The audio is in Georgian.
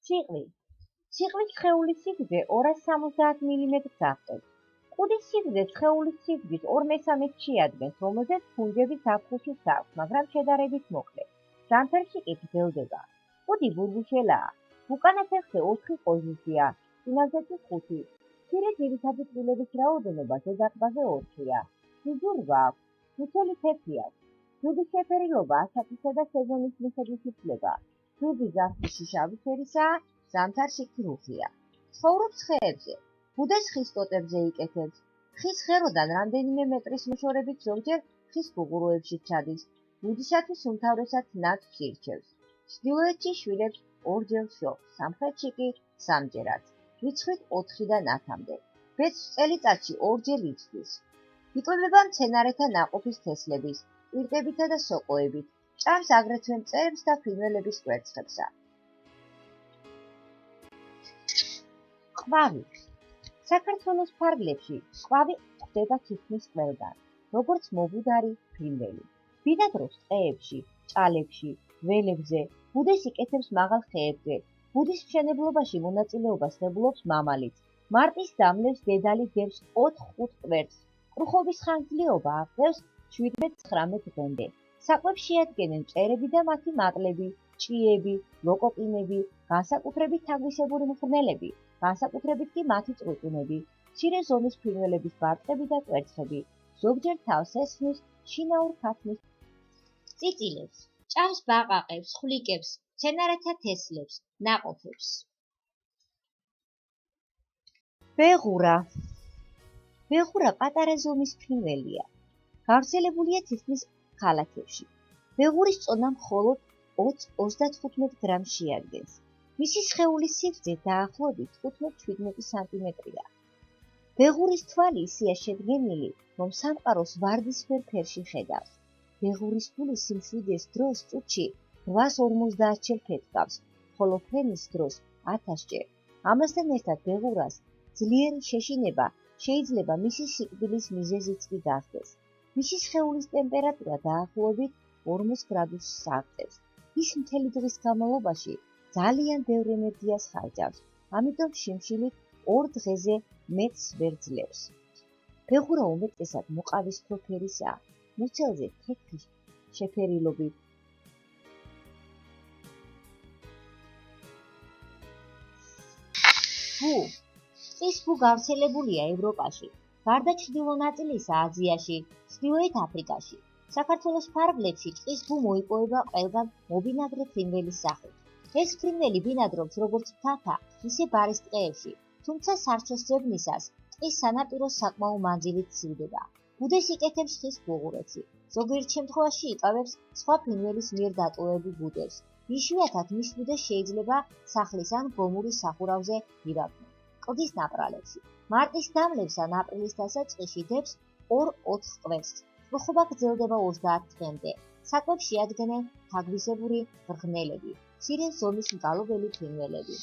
ციყვი. ციკლის სხეულის სიგრძე 270 მმ-ს აღწევს. კუდის სიგრძე სხეულის სიგრძის 2/3-ს შეადგენს, რომელზეც ფუნჯები ზაფხულშიც აქვს, მაგრამ შედარებით მოკლე. ზამთარში კი გრძელდება. კუდი ბურგუშელაა. უკანა ფეხზე 4 ყოჟისია, წინაზე კი 5. მცირე ძირითადი კბილების რაოდენობა ზედაპირზე 4-ია. სიზურვა აქვს. მუცელი თეთრი აქვს. ჯვრის შეფერილობა ასაკისა და სეზონის მიხედვით იცვლება. ჯვრი ზაფხულში შავი ფერისაა, ზამთარში კი რუხია. ცხოვრობს ხეებზე. ბუდეს ხის ტოტებზე იკეთებს. ხის ღეროდან რამდენიმე მეტრის მოშორებით ზოგჯერ ხის ფუღუროებში ჩადის. ბუდისათვის უმთავრესად ნაძვს ირჩევს. ჩრდილოეთში შვილებს 2-ჯერ სჯობს, სამხრეთში კი 3-ჯერად. რიცხვით 4-დან 10-მდე. ბეწვს წელიწადში 2-ჯერ იცვლის. იკვებება მცენარეთა ნაყოფის თესლების, კვირტებითა და სოკოებით. ჭამს აგრეთვე მწერებს და ფრინველების კვერცხებსა. ყვავი. საქართველოს ფარგლებში ყვავი გვხვდება თითქმის ყველგან, როგორც მობუდარი ფრინველი. ბინადრობს ტყეებში, ჭალებში, ველებზე, ბუდეს იკეთებს მაღალ ხეებზე. ბუდის მშენებლობაში მონაწილეობას ღებულობს მამალიც. მარტის დამლევს დედალი დევს 4-5 კვერცხს. კრუხობის ხანგრძლივობა აღწევს 17-19 დღემდე. საკვებს შეადგენენ მწერები და მათი მატლები, ჭიები, ლოკოკინები, განსაკუთრებით თაგვისებური მღრღნელები, განსაკუთრებით კი მათი წრუწუნები, მცირე ზომის ფრინველების ბარტყები და კვერცხები. ზოგჯერ თავს ესხმის შინაურ ქათმის წიწილებს. ჭამს ბაყაყებს, ხვლიკებს, მცენარეთა თესლებს, ნაყოფებს. ბეღურა. ბეღურა პატარა ზომის ფრინველია. გავრცელებულია თითქმის ქალაქებში. ბეღურის წონა მხოლოდ 20-35 გრამს შეადგენს. მისი სხეულის სიგრძე დაახლოებით 15-17 სანტიმეტრია. ბეღურის თვალი ისეა შედგენილი, რომ სამყაროს ვარდისფერ ფერში ხედავს. ბეღურის ფული სიმშვიდეს დროს წუთში 850-ჯერ ფეთქავს, ხოლო ფრენის დროს 1000-ჯერ. ამასთან ერთად ბეღურას ძლიერი შეშინება შეიძლება მისი სიკვდილის მიზეზიც კი გახდეს. მისი სხეულის ტემპერატურა დაახლოებით 40 გრადუსს აღწევს. ის მთელი დღის განმავლობაში ძალიან ბევრ ენერგიას ხარჯავს, ამიტომ შიმშილით 2 დღეზე მეტს ვერ ძლევს. ბეღურა უმეტესად მოყავისფრო ფერისაა, მუცელზე თეთრი შეფერილობით. ბუ. ტყის ბუ გავრცელებულია ევროპაში, გარდა ჩრდილო ნაწილისა აზიაში, ჩრდილოეთ აფრიკაში. საქართველოს ფარგლებში ტყის ბუ მოიპოვება ყველგან მობინადრე ფრინველის სახით. ეს ფრინველი ბინადრობს როგორც მთათა, ისე ბარის ტყეებში, თუმცა სარჩოს-ძებნისას ტყის სანაპიროს საკმაო მანძილით სივდება. ბუდეს იკეთებს ხის ფუღუროში. ზოგიერთ შემთხვევაში იკავებს სხვა ფრინველის მიერ დატოვებულ ბუდებს. იშვიათად მის ბუდეს შეიძლება სახლის ან გომურის სახურავზე ივაგნო. კლდის ნაპრალებში. მარტის დამლევს ან აპრილის დასაწყისში დებს 2-4 კვერცხს. კრუხობა გრძელდება 30 დღემდე. საკვებს შეადგენენ თაგვისებური მღრღნელები, მცირე ზომის მგალობელი ფრინველები.